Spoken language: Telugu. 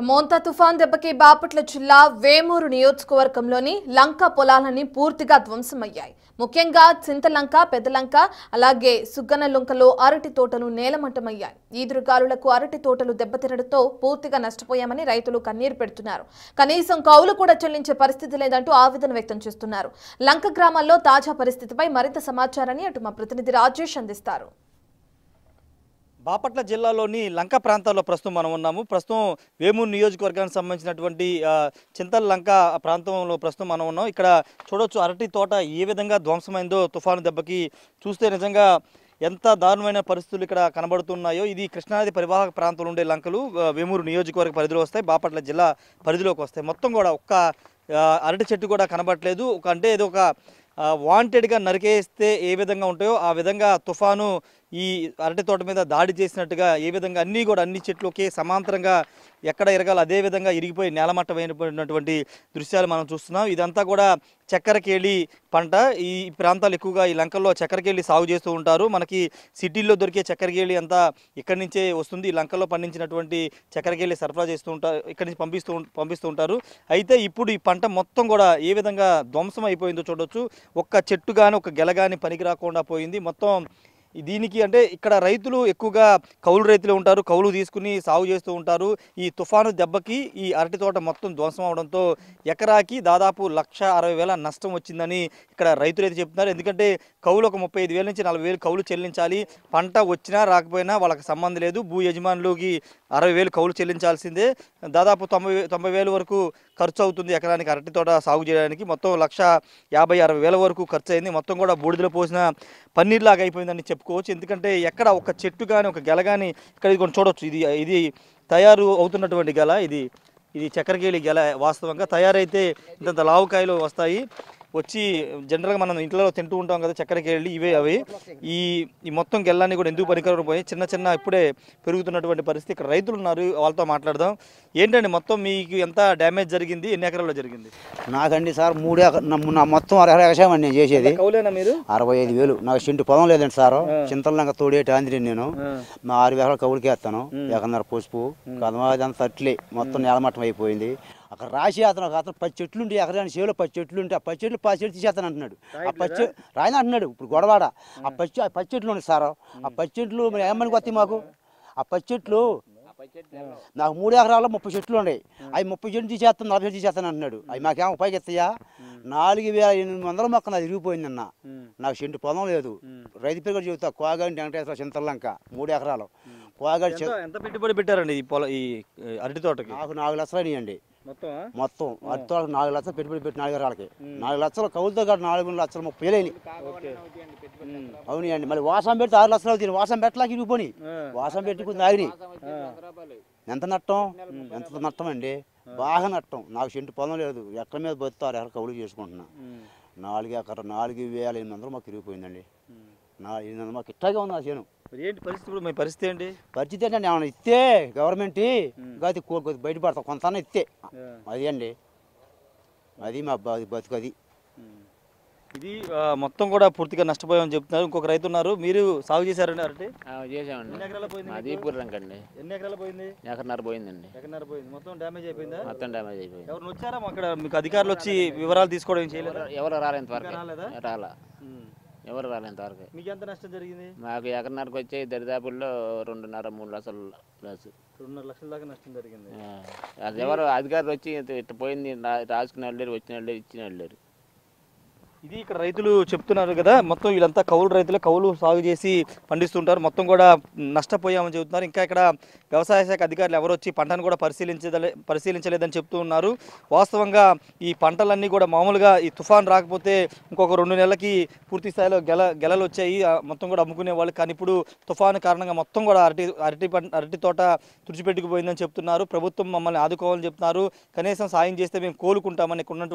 మోంతా తుఫాన్ దెబ్బకి బాపట్ల జిల్లా వేమూరు నియోజకవర్గంలోని లంక పొలాలని పూర్తిగా ధ్వంసమయ్యాయి. ముఖ్యంగా చింతలంక, పెద్దలంక, అలాగే సుగ్గనలుంకలో అరటి తోటలు నేలమట్టమయ్యాయి. ఈదురుగాలులకు అరటి తోటలు దెబ్బతినడంతో పూర్తిగా నష్టపోయామని రైతులు కన్నీరు పెడుతున్నారు. కనీసం కౌలు కూడా చెల్లించే పరిస్థితి లేదంటూ ఆవేదన వ్యక్తం చేస్తున్నారు. లంక గ్రామాల్లో తాజా పరిస్థితిపై మరింత సమాచారాన్ని అటు మా ప్రతినిధి రాజేష్ అందిస్తారు. బాపట్ల జిల్లాలోని లంక ప్రాంతాల్లో ప్రస్తుతం మనం ఉన్నాము. ప్రస్తుతం వేమూరు నియోజకవర్గానికి సంబంధించినటువంటి చింతల లంక ప్రాంతంలో ప్రస్తుతం మనం ఉన్నాం. ఇక్కడ చూడొచ్చు అరటి తోట ఏ విధంగా ధ్వంసమైందో తుఫాను దెబ్బకి. చూస్తే నిజంగా ఎంత దారుణమైన పరిస్థితులు ఇక్కడ కనబడుతున్నాయో. ఇది కృష్ణానది పరివాహక ప్రాంతంలో ఉండే లంకలు వేమూరు నియోజకవర్గ పరిధిలో వస్తాయి, బాపట్ల జిల్లా పరిధిలోకి వస్తాయి. మొత్తం కూడా ఒక్క అరటి చెట్టు కూడా కనబడట్లేదు. అంటే ఇది ఒక వాంటెడ్గా నరికేస్తే ఏ విధంగా ఉంటాయో ఆ విధంగా తుఫాను ఈ అరటి తోట మీద దాడి చేసినట్టుగా ఏ విధంగా అన్ని చెట్లు ఒకే సమాంతరంగా ఎక్కడ ఎరగాలి అదే విధంగా ఇరిగిపోయి నేలమట్టమైనటువంటి దృశ్యాలు మనం చూస్తున్నాం. ఇదంతా కూడా చక్కెరకేళి పంట. ఈ ప్రాంతాలు ఎక్కువగా ఈ లంకల్లో చక్కెరకేళి సాగు చేస్తూ ఉంటారు. మనకి సిటీల్లో దొరికే చక్కెరకేళి అంతా ఇక్కడి నుంచే వస్తుంది. ఈ లంకల్లో పండించినటువంటి చక్కెరకేళి సరఫరా చేస్తూ ఉంటారు, ఇక్కడి నుంచి పంపిస్తూ ఉంటారు. అయితే ఇప్పుడు ఈ పంట మొత్తం కూడా ఏ విధంగా ధ్వంసం అయిపోయిందో చూడొచ్చు. ఒక్క చెట్టు కానీ ఒక గెల కానీ పనికి రాకుండా పోయింది మొత్తం. దీనికి అంటే ఇక్కడ రైతులు ఎక్కువగా కౌలు రైతులు ఉంటారు, కౌలు తీసుకుని సాగు చేస్తూ ఉంటారు. ఈ తుఫాను దెబ్బకి ఈ అరటి తోట మొత్తం ధ్వంసం అవడంతో ఎకరాకి దాదాపు 1,60,000 నష్టం వచ్చిందని ఇక్కడ రైతులు అయితే చెప్తున్నారు. ఎందుకంటే కౌలు ఒక 35,000 నుంచి 40,000 కౌలు చెల్లించాలి. పంట వచ్చినా రాకపోయినా వాళ్ళకి సంబంధం లేదు. భూ యజమానులకి 60,000 కౌలు చెల్లించాల్సిందే. దాదాపు 90,000 వరకు ఖర్చు అవుతుంది ఎకరానికి అరటి తోట సాగు చేయడానికి. మొత్తం 1,50,000-60,000 వరకు ఖర్చు అయింది. మొత్తం కూడా బూడిదలో పోసిన పన్నీర్లాగా అయిపోయిందని చెప్పుకోవచ్చు. ఎందుకంటే ఎక్కడ ఒక చెట్టు కానీ ఒక గెల కానీ ఇక్కడ ఇది కొన్ని చూడొచ్చు. ఇది తయారు అవుతున్నటువంటి గెల. ఇది చక్కెరకేళి గెల. వాస్తవంగా తయారైతే ఇంత లావుకాయలు వస్తాయి. వచ్చి జనరల్గా మనం ఇంట్లో తింటూ ఉంటాం కదా చక్కెరకేళి, ఇవే అవి. ఈ మొత్తం గెల్లాన్ని కూడా ఎందుకు పనికిరాకుండా పోయి చిన్న ఇప్పుడే పెరుగుతున్నటువంటి పరిస్థితి. ఇక్కడ రైతులు ఉన్నారు, వాళ్ళతో మాట్లాడదాం. ఏంటండి మొత్తం మీకు ఎంత డ్యామేజ్ జరిగింది, ఎన్ని ఎకరాల్లో జరిగింది? నాకండి సార్ 3 ఎకరాలు మొత్తం 60 ఎకరం అండి నేను చేసేది. కౌలేనా మీరు? 65,000. నాకు చెంటు పొలం లేదండి సార్. చింతలంగా తోడేటి ఆంధ్రీ నేను 6 ఎకరాలు కౌలుకి వేస్తాను. 1.5 పసుపు కదమా అదంతా తట్లే మొత్తం నేలమట్టం అయిపోయింది. అక్కడ రాసి అతను 10 చెట్లు ఉంటే ఎకరాని సేవలో 10 చెట్లు ఉంటే ఆ 10 చెట్లు 10 చెట్లు తీసేస్తాను అంటున్నాడు. ఆ 10 రాయన అంటున్నాడు. ఇప్పుడు గొడవాడ ఆ 10 చెట్లు ఉన్నాయి సార్. ఆ 10 చెట్లు మరి ఏమని వస్తాయి మాకు? ఆ 10 చెట్లు నాకు 3 ఎకరాల్లో 30 చెట్లు ఉన్నాయి. అవి 30 చెట్లు తీసేస్తాను, 40 చెట్లు తీసేస్తాను అంటున్నాడు. అవి మాకేమో పైకి ఎత్తాయా? 4,800 మొక్కలు అది ఇరిగిపోయింది అన్న. నాకు చెంటు పొలం లేదు. రైతు పేరు కూడా చెబుతా, కోగాడి వెంకటేశ్వర చింతలంక 3 ఎకరాలు. కోగాడి ఎంత పెట్టుబడి పెట్టారండి ఈ అరటి తోటకి? నాకు 4 లక్షలు అయినాయండి మొత్తం. అరటి తోటకు 4 లక్షలు పెట్టుబడి పెట్టి 4 ఎకరాలకి 4 లక్షలు కౌలుతో కాదు 4,30,30,000 అయినాయి. అవునండి. మళ్ళీ వాసం పెడితే 6 లక్షలు అవుతుంది. వాసం పెట్టలాగా ఇరిగిపోయి వాసం పెట్టుకుని ఆగినాయి. ఎంత నష్టం అండి, బాగా నష్టం. నాకు చెంటు పొలం లేదు. ఎక్కడి మీద బతుకు 6 ఎకరాలు కౌలు చేసుకుంటున్నా. 4,800 మాకు ఇరిగిపోయిందండి. 4,800 మాకు ఇట్లాగే ఉంది ఆ చేను. ఏంటి పరిస్థితి? మీ పరిస్థితి ఏంటి? పరిస్థితి ఏంటంటే ఏమైనా ఇస్తే గవర్నమెంట్ గది బయటపడతాం కొంత ఇస్తే అది అండి. అది మా బతుకు. అది ఇది మొత్తం కూడా పూర్తిగా నష్టపోయామని చెప్తున్నారు. ఇంకొక రైతు ఉన్నారు. మీరు సాగు చేశారండి అరటి? చేసామండి. ఎన్ని ఎకరాలు పోయింది? అది పూర్రంకండి. ఎన్ని ఎకరాలు పోయింది? 1.5 ఎకరం పోయిందండి. 1.5 ఎకరం పోయింది. మొత్తం డ్యామేజ్ అయిపోయిందా? మొత్తం డ్యామేజ్ అయిపోయింది. ఎవరు వచ్చారా అక్కడ? మీకు అధికారులు వచ్చి వివరాలు తీసుకోవడం చేయలేదు? ఎవరు రాలేంత వరకు రాలా. ఎవరు రాలేంత వరకు. మీకు ఎంత నష్టం జరిగింది? మాకు 1.5 ఎకరం వచ్చే దరిదాపుల్లో 2.5-3 లక్షలు లాస్. 2.5 లక్షల దాకా నష్టం జరిగింది. అది ఎవరు అధికారులు వచ్చి ఇట్లా పోయింది రాసుకుని వెళ్ళారు, వచ్చిన వాళ్ళు ఇచ్చిన వెళ్ళారు. ఇది ఇక్కడ రైతులు చెప్తున్నారు కదా. మొత్తం వీళ్ళంతా కౌలు రైతులు, కౌలు సాగు చేసి పండిస్తుంటారు. మొత్తం కూడా నష్టపోయామని చెబుతున్నారు. ఇంకా ఇక్కడ వ్యవసాయ శాఖ అధికారులు ఎవరు వచ్చి పంటను కూడా పరిశీలించలేదని చెప్తూ ఉన్నారు. వాస్తవంగా ఈ పంటలన్నీ కూడా మామూలుగా ఈ తుఫాన్ రాకపోతే ఇంకొక 2 నెలలకి పూర్తి స్థాయిలో గెలలు వచ్చాయి, మొత్తం కూడా అమ్ముకునే వాళ్ళు. కానీ ఇప్పుడు తుఫాను కారణంగా మొత్తం కూడా అరటి తోట తుడిచిపెట్టుకుపోయిందని చెప్తున్నారు. ప్రభుత్వం మమ్మల్ని ఆదుకోవాలని చెప్తున్నారు. కనీసం సాయం చేస్తే మేము కోలుకుంటామని ఉన్నటువంటి